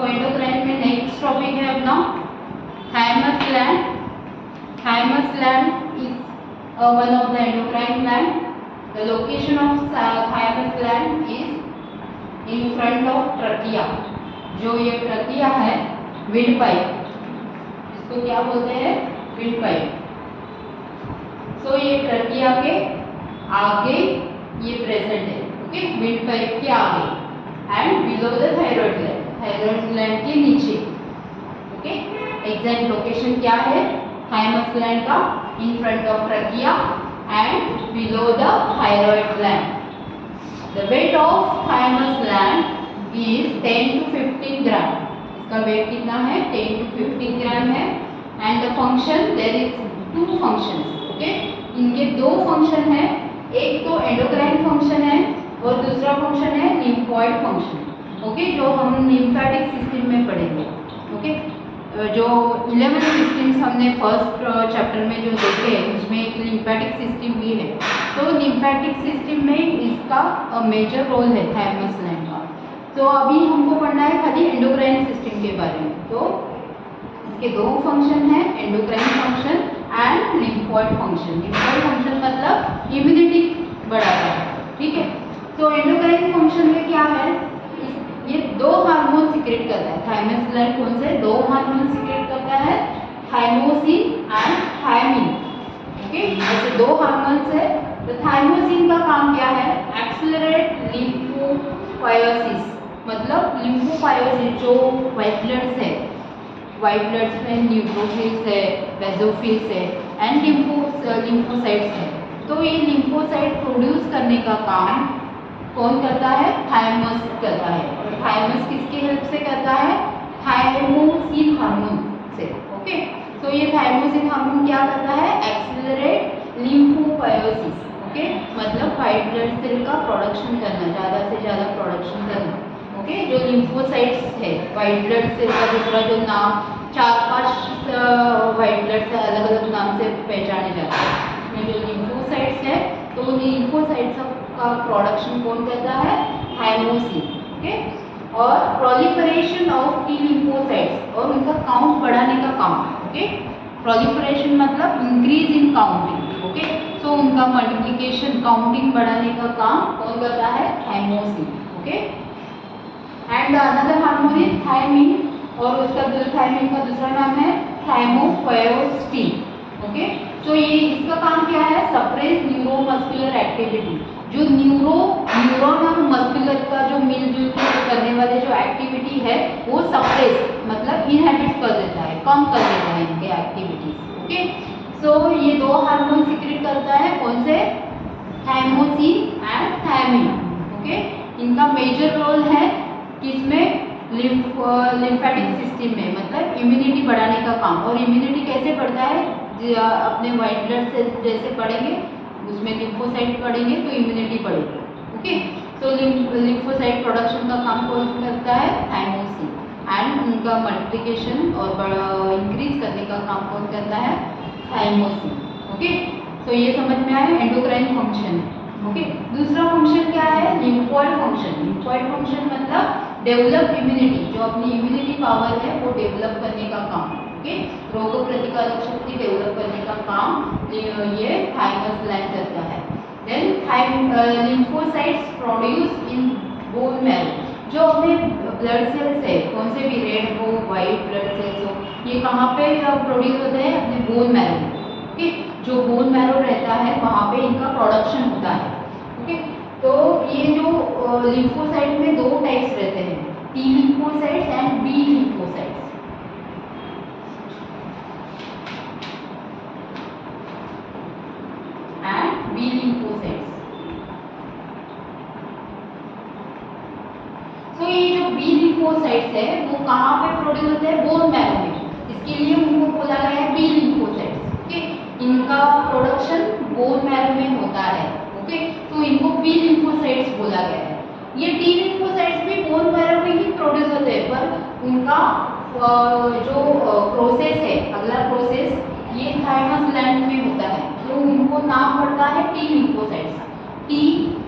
Endocrine में next topic है अपना thymus gland. Thymus gland is one of the endocrine gland. The location of thymus gland is in front of trachea. जो ये trachea है, wind pipe, इसको क्या बोलते हैं, विंड पाइप। सो ये ट्रकिया के आगे ये प्रेजेंट है, ओके, विंड पाइप के आगे and below the thyroid gland, thyroid gland के नीचे, ओके। एग्जैक्ट लोकेशन क्या है थायमस ग्लैंड का, in front of trachea and below the thyroid gland. The weight of thymus gland is 10 to 15 gram. इसका weight कितना है, 10 to 15 ग्राम है। And the function, there is 2 functions, okay. इनके 2 function है, एक तो एंडोक्राइन फंक्शन है और दूसरा फंक्शन है लिम्फोइड फंक्शन, ओके, जो हम लिम्फेटिक सिस्टम में पढ़ेंगे, ओके। जो 11 सिस्टम्स हमने फर्स्ट चैप्टर में जो देखे हैं उसमें एक लिम्फेटिक सिस्टम भी है। तो लिम्फेटिक सिस्टम में इसका मेजर रोल है थायमस ग्लैंड का। तो अभी हमको पढ़ना है खाली एंडोक्राइन सिस्टम के बारे में। तो इसके 2 फंक्शन है, endocrine function and lymphoid function. Lymphoid function मतलब इम्यूनिटी बढ़ाता है, ठीक है। तो एंडोक्राइन फंक्शन में क्या है, ये 2 हार्मोन सीक्रेट करता है थायमस ग्लैंड। कौन से 2 हार्मोन सीक्रेट करता है, थाइमोसिन एंड थायमिन, ओके। ऐसे 2 हार्मोन्स है। तो थाइमोसिन का काम क्या है, एक्सेलरेट लिम्फोपायोसिस, मतलब लिम्फोपायोसिस जो व्हाइट ब्लड्स है, व्हाइट ब्लड्स में न्यूट्रोफिल्स है, बेसोफिल्स है एंड लिम्फोसाइट्स है। तो ये लिम्फोसाइट प्रोड्यूस करने का काम कौन करता है, थायमस करता है। और थायमस किसके हेल्प से करता है, थायमोसिन हार्मोन से, ओके। तो ये थायमोसिन हार्मोन क्या करता है, एक्सेलरेट लिम्फोपायोसिस, ओके, मतलब व्हाइट ब्लड सेल का प्रोडक्शन करना, ज़्यादा से ज़्यादा प्रोडक्शन करना, ओके। जो लिम्फोसाइट्स है, व्हाइट ब्लड सेल का दूसरा जो नाम 4-5 व्हाइट ब्लड से अलग अलग नाम से पहचाने जाते हैं। इसमें जो लिम्फोसाइट्स है, तो लिम्फोसाइट्स का प्रोडक्शन कौन करता है, थायमोसिन, ओके। और प्रोलिफरेशन ऑफ टी लिम्फोसाइट्स, और उनका काउंट बढ़ाने का काम, ओके। प्रोलिफरेशन मतलब increase in counting, okay. So उनका मल्टीप्लिकेशन, काउंटिंग बढ़ाने का काम कौन करता है, thymosin, okay. And another hormone is thymin, और उसका थायमिन का दूसरा नाम है थायमोपायोस्टिन, ओके। तो ये इसका काम क्या है, सप्रेस न्यूरोमस्कुलर एक्टिविटी। जो न्यूरॉन और मस्कुलर का जो मिलजुल के करने वाले जो एक्टिविटी है वो सप्रेस मतलब इनहिबिट कर देता है, कम कर देता है इनके एक्टिविटीज, ओके। सो ये 2 हार्मोन सीक्रेट करता है, कौन से, थायमोसिन एंड थायमिन, ओके। इनका मेजर रोल है किसमें, लिम्फेटिक सिस्टम में, मतलब इम्यूनिटी बढ़ाने का काम। और इम्यूनिटी कैसे बढ़ता है, अपने व्हाइट ब्लड सेल जैसे बढ़ेंगे उसमें लिम्फोसाइट बढ़ेंगे तो इम्यूनिटी बढ़ेगी, ओके। तो लिम्फोसाइट प्रोडक्शन का काम कौन करता है, थायमोसिन, एंड उनका मल्टीप्लिकेशन और इंक्रीज करने का काम कौन करता है, थायमोसिन, ओके। तो ये समझ में आया एंडोक्राइन फंक्शन, ओके। दूसरा फंक्शन क्या है, लिम्फोइड फंक्शन। लिम्फोइड फंक्शन मतलब डेवलप इम्यूनिटी, जो अपनी इम्यूनिटी पावर है वो डेवलप करने का काम, ओके। रोग प्रतिकारक शक्ति डेवलप करने का काम ये थायमस ग्लैंड करता है। Then lymphocytes produce in bone marrow, जो अपने ब्लड सेल्स है, कौन से भी रेड हो, वाइट ब्लड सेल्स हो, ये कहाँ पे प्रोड्यूस होते हैं, अपने बोन मैरो में, ओके। जो बोन मैरो रहता है वहाँ पे इनका प्रोडक्शन होता है, ओके। तो ये जो लिम्फोसाइट में 2 टाइप्स रहते हैं, T lymphocytes and B lymphocytes. B lymphocytes. तो ये जो बी लिम्फोसाइट्स है वो कहाँ पे प्रोड्यूस होते हैं, बोन मैरो में, इसके लिए उनको बोला गया है बी लिम्फोसाइट्स, ओके। इनका प्रोडक्शन बोन मैरो में होता है, ओके। तो इनको बी लिम्फोसाइट्स बोला गया है। ये टी लिम्फोसाइट्स भी बोन मैरो में ही प्रोड्यूस होते हैं, पर उनका जो प्रोसेस है, अगला प्रोसेस ये थायमस ग्लैंड में होता है, तो उनको नाम पड़ता है टी लिम्फोसाइट्स। टी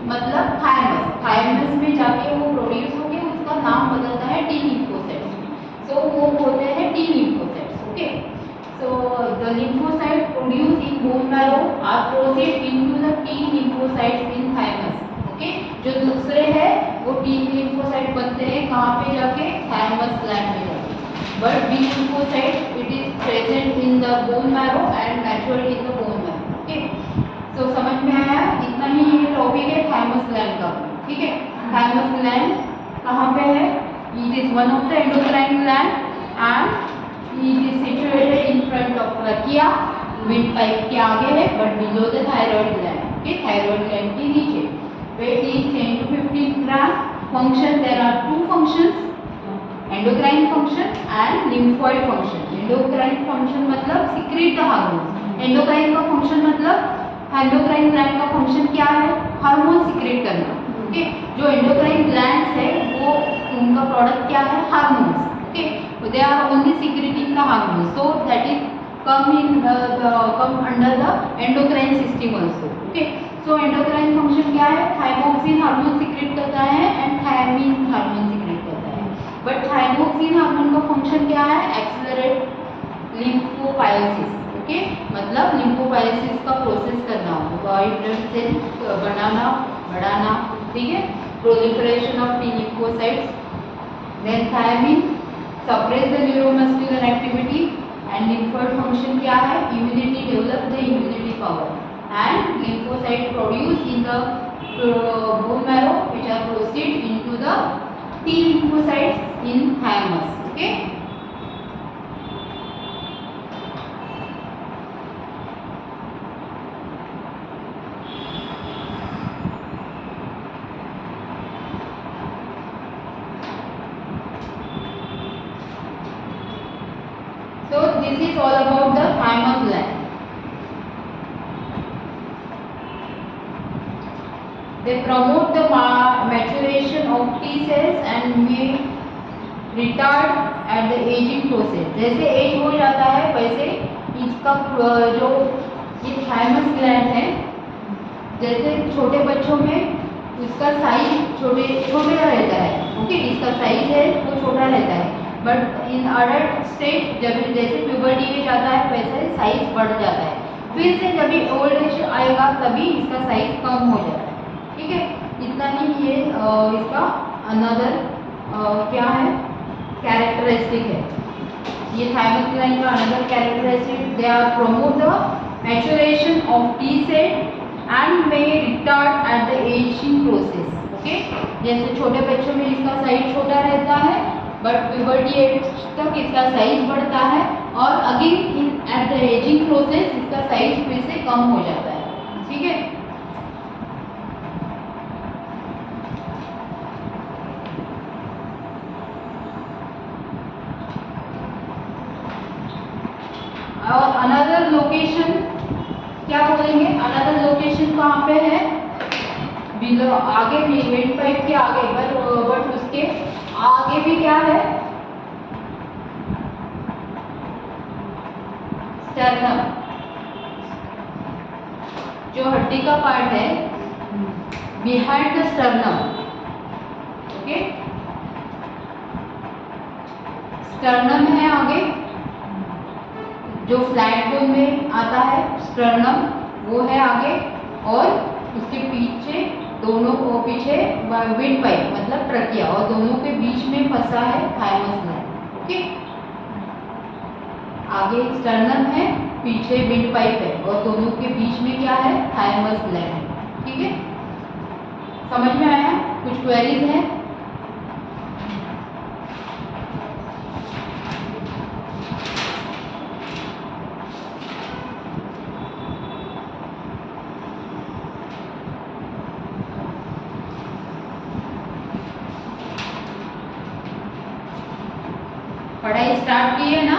मतलब थायमस, थायमस में जाके वो प्रोड्यूस होके उसका नाम बदलता है टी लिम्फोसाइट्स, सो वो होते हैं T lymphocytes. Okay, so the lymphocyte produced in bone marrow are proceed into the T lymphocytes in thymus. Okay, जो दूसरे है वो T lymphocyte बनते हैं कहाँ पे जाके, thymus gland में जाके. But B lymphocyte it is present in the bone marrow and matured in the bone marrow. Okay, so समझ में आया. इतना ही ये टॉपिक है thymus gland का. ठीक है, thymus gland कहाँ पे है? It is one of the endocrine gland and it is situated in front of trachea, windpipe के आगे है, but below the thyroid gland. Okay, thyroid gland के नीचे. Weight is 10 to 15 gram. Function, there are two functions, endocrine function and lymphoid function. Endocrine function मतलब secrete the hormones. Endocrine का function मतलब endocrine gland का function क्या है? Hormone secrete करना. Okay, जो endocrine glands है वो उनका प्रोडक्ट क्या है? Hormones. Okay, so they are only secreting the hormones, so that is come under the endocrine system also. Okay, so endocrine function क्या है? थाइमोक्सिन हार्मोन सिक्रेट करता है एंड थायमिन हार्मोन सिक्रेट करता है. बट थाइमोक्सिन हार्मोन का function क्या है? Accelerate लिम्फोपाइसिस. Okay, मतलब लिम्फोपाइसिस का प्रोसेस करना, व्हाइट ब्लड सेल बढ़ाना. ठीक है, proliferation of T lymphocytes. Then thymin suppress the neuromuscular activity and lymphoid function क्या है? Immunity, develop the immunity power and lymphocyte produced in the bone marrow which are proceed into the T lymphocytes in thymus. Okay. So this is all about the thymus gland. They promote the maturation of T cells and may retard at the aging process. जैसे as हो जाता है वैसे इसका जो ये thymus gland है, जैसे छोटे बच्चों में इसका साइज छोटा रहता है. ओके, इसका साइज है वो छोटा रहता है. बट इन अडल्ट स्टेज जब जैसे प्यूबर्टी में जाता है वैसे साइज बढ़ जाता है. फिर से जब ओल्ड एज आएगा तभी इसका साइज कम हो जाता है. ठीक है, इतना ही ये इसका अनदर क्या है? कैरेक्टरिस्टिक है. ये थाइमस ग्लैंड का another characteristic, they are promote the maturation of T cell and may retard at the ageing process. Okay, जैसे छोटे बच्चों में इसका साइज छोटा रहता है बट प्यूबर्टी एज तक इसका साइज बढ़ता है और again eight the ageing process इसका साइज फिर से कम हो जाता है. ठीक है, और अनदर लोकेशन क्या बोलेंगे? अनदर लोकेशन कहाँ पे है? बिलो आगे भी वेंट पाइप के आगे, बट उसके आगे भी क्या है? स्टर्नम, जो हड्डी का पार्ट है behind the sternum. Okay, sternum है आगे, जो फ्लैट बोन में आता है स्टर्नम वो है आगे, और उसके पीछे दोनों को पीछे विंड पाइप मतलब ट्रकिया, और दोनों के बीच में फंसा है थाइमस ग्लैंड. ओके, आगे स्टर्नम है, पीछे विंड पाइप है, और दोनों के बीच में क्या है? थाइमस ग्लैंड है. ठीक है, समझ में आया? कुछ क्वेरीज है? पढ़ाई स्टार्ट की है ना?